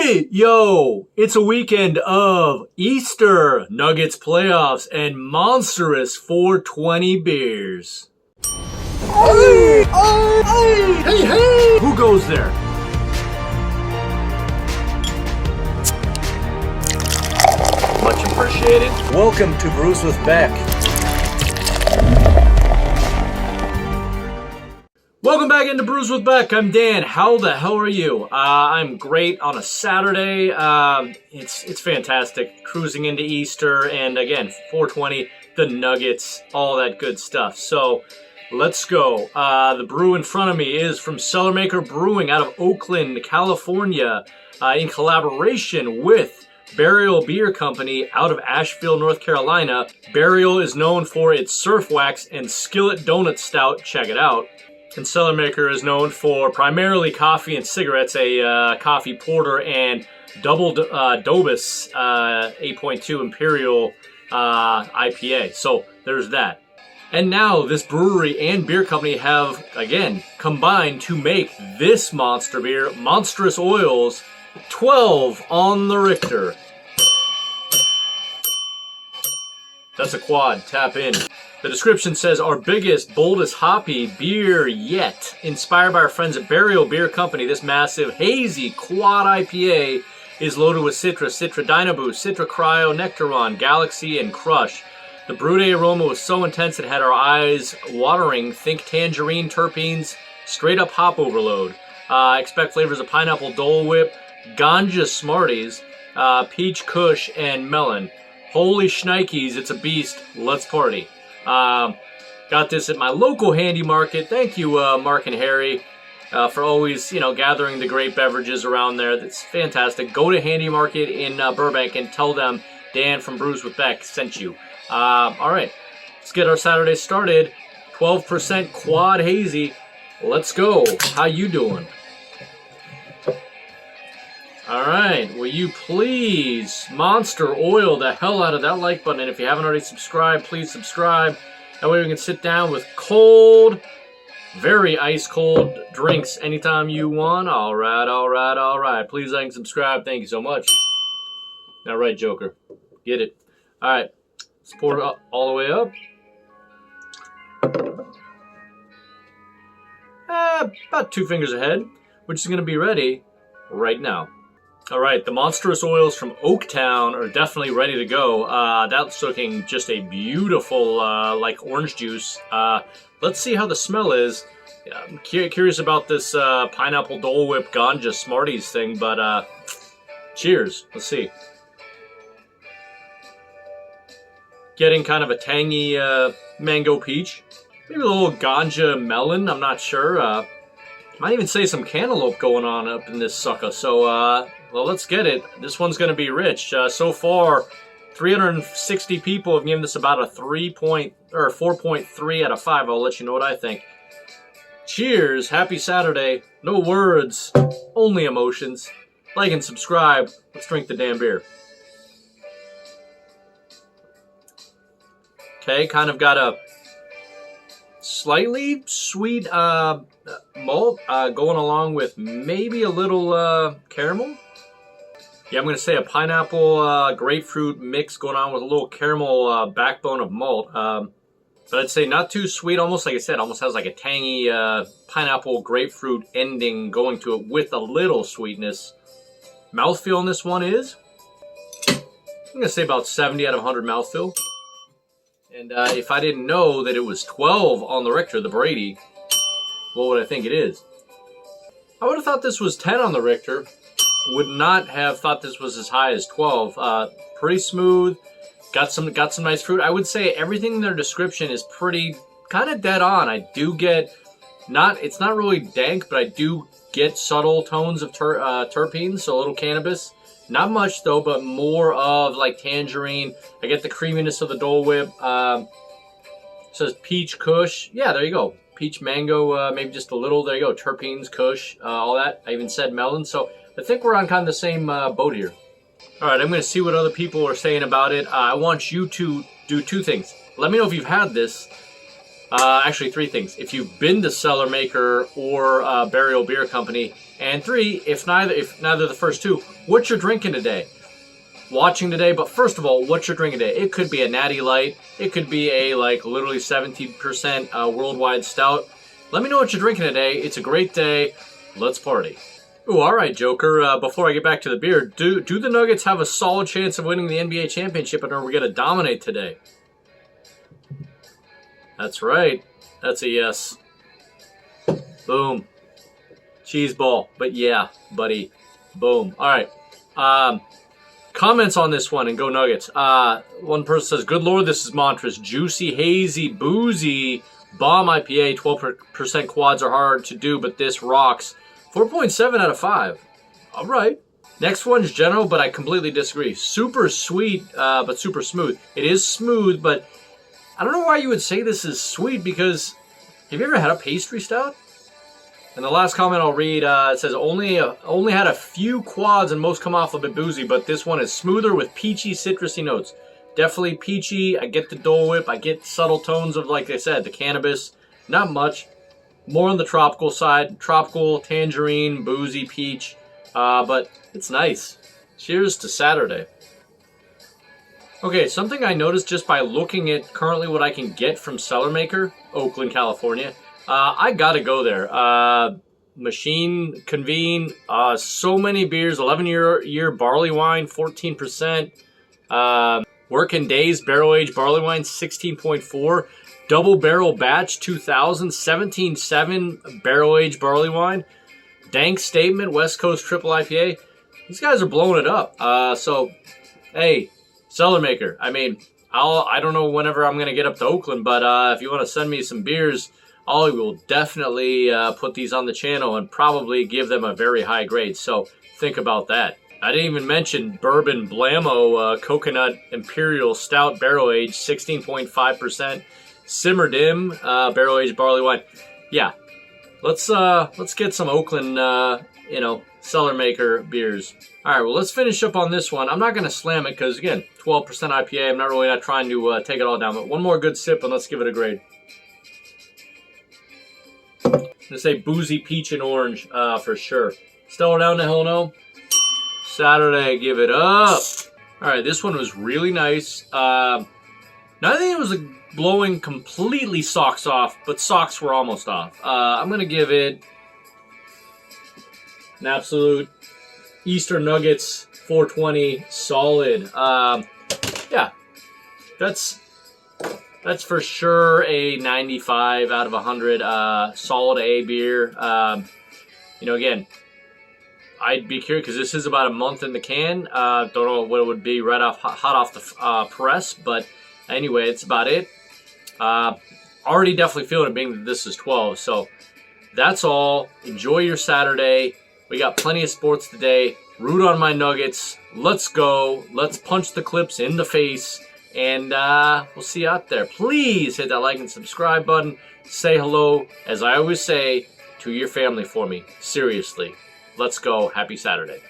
Hey, yo, it's a weekend of Easter, Nuggets playoffs, and Monstrous 420 beers. Hey, hey! Who goes there? Much appreciated. Welcome to Brews with Beck. Welcome back into Brews with Beck. I'm Dan. How the hell are you? I'm great on a Saturday. It's fantastic. Cruising into Easter, and again, 420, the Nuggets, all that good stuff. So let's go. The brew in front of me is from Cellarmaker Brewing out of Oakland, California, in collaboration with Burial Beer Company out of Asheville, North Carolina. Burial is known for its surf wax and skillet donut stout. Check it out. And Cellarmaker is known for primarily coffee and cigarettes, a coffee porter and double Dobus 8.2 Imperial IPA. So there's that. And now this brewery and beer company have, again, combined to make this monster beer, Monstrous Oils, 12 on the Richter. That's a quad. Tap in. The description says, our biggest, boldest hoppy beer yet. Inspired by our friends at Burial Beer Company, this massive Hazy Quad IPA is loaded with Citra Dynaboost, Citra Cryo, Nectaron, Galaxy, and Krush. The brew day aroma was so intense it had our eyes watering. Think tangerine, terpenes, straight up hop overload. Expect flavors of pineapple, Dole Whip, ganja, Smarties, peach, kush, and melon. Holy shnikes, it's a beast. Let's party. Got this at my local handy market. Thank you, Mark and Harry, for always, gathering the great beverages around there. That's fantastic. Go to Handy Market in Burbank and tell them Dan from Brews with Beck sent you. All right, let's get our Saturday started. 12% Quad Hazy. Let's go. How you doing? All right, will you please monster oil the hell out of that like button, and if you haven't already subscribed, please subscribe. That way we can sit down with cold, very ice cold drinks anytime you want. All right. Please like and subscribe. Thank you so much. All right, Joker, get it. All right, let's pour it up, all the way up. About 2 fingers ahead, which is going to be ready right now. All right, the Monstrous Oils from Oaktown are definitely ready to go. That's looking just a beautiful, like orange juice. Let's see how the smell is. I'm curious about this pineapple Dole Whip ganja Smarties thing, but cheers. Let's see. Getting kind of a tangy mango peach. Maybe a little ganja melon, I'm not sure. Might even say some cantaloupe going on up in this sucker. So, well, let's get it. This one's going to be rich. So far, 360 people have given this about a 4.3 out of 5. I'll let you know what I think. Cheers. Happy Saturday. No words, only emotions. Like and subscribe. Let's drink the damn beer. Okay, kind of got a slightly sweet malt going along with maybe a little caramel. Yeah, I'm going to say a pineapple grapefruit mix going on with a little caramel backbone of malt. But I'd say not too sweet, almost like I said, almost has like a tangy pineapple grapefruit ending going to it with a little sweetness. Mouthfeel on this one is, I'm going to say about 70 out of 100 mouthfeel. And if I didn't know that it was 12 on the Richter, the Brady, what would I think it is? I would have thought this was 10 on the Richter. Would not have thought this was as high as 12. Pretty smooth. Got some nice fruit. I would say everything in their description is pretty kind of dead on. I do get it's not really dank, but I do get subtle tones of terpenes, so a little cannabis. Not much though, but more of like tangerine. I get the creaminess of the Dole Whip. It says peach kush. Yeah, there you go. Peach mango, maybe just a little. There you go. Terpenes, kush, all that. I even said melon. So I think we're on kind of the same boat here. All right, I'm going to see what other people are saying about it. I want you to do 2 things. Let me know if you've had this. Actually, 3 things. If you've been to Cellarmaker or Burial Beer Company, And 3, if neither of the first two, what you're drinking today. Watching today, but first of all, what you're drinking today. It could be a natty light. It could be a literally 17% worldwide stout. Let me know what you're drinking today. It's a great day. Let's party. Ooh, all right, Joker. Before I get back to the beer, do the Nuggets have a solid chance of winning the NBA championship, and are we going to dominate today? That's right. That's a yes. Boom. Cheese ball. But yeah, buddy. Boom. All right. Comments on this one and go Nuggets. One person says, good Lord, this is Monstrous. Juicy, hazy, boozy, bomb IPA. 12% quads are hard to do, but this rocks. 4.7 out of 5. All right. Next one's general, but I completely disagree. Super sweet, but super smooth. It is smooth, but I don't know why you would say this is sweet, because have you ever had a pastry stout? And the last comment I'll read, it says, only had a few quads and most come off a bit boozy, but this one is smoother with peachy, citrusy notes. Definitely peachy. I get the Dole Whip. I get subtle tones of, like I said, the cannabis. Not much. More on the tropical side. Tropical, tangerine, boozy, peach. But it's nice. Cheers to Saturday. Okay, something I noticed just by looking at currently what I can get from Cellarmaker, Oakland, California. I gotta go there. Machine, Convene, so many beers, 11-year barley wine, 14%. Working Days barrel aged barley wine, 16.4. Double barrel batch, 2000, 17.7 barrel aged barley wine. Dank Statement, West Coast Triple IPA. These guys are blowing it up. So, hey, Cellarmaker. I mean, I don't know whenever I'm gonna get up to Oakland, but if you want to send me some beers, I will definitely put these on the channel and probably give them a very high grade. So think about that. I didn't even mention Bourbon Blammo Coconut Imperial Stout Barrel Aged, 16.5%. Simmer Dim Barrel Aged Barley Wine. Yeah, let's get some Oakland Cellarmaker beers. All right, well, let's finish up on this one. I'm not going to slam it because, again, 12% IPA. I'm not trying to take it all down. But one more good sip and let's give it a grade. I'm going to say boozy peach and orange for sure. Stellar down to hell no. Saturday, give it up. All right, this one was really nice. Not that it was blowing completely socks off, but socks were almost off. I'm going to give it an absolute Easter Nuggets 420 solid. Yeah, that's for sure a 95 out of 100 solid A beer. Again, I'd be curious because this is about a month in the can. Don't know what it would be hot off the press, but anyway, it's about it. Already definitely feeling it being that this is 12. So that's all. Enjoy your Saturday. We got plenty of sports today. Root on my Nuggets. Let's go. Let's punch the clips in the face. And we'll see you out there. Please hit that like and subscribe button. Say hello, as I always say, to your family for me. Seriously. Let's go. Happy Saturday.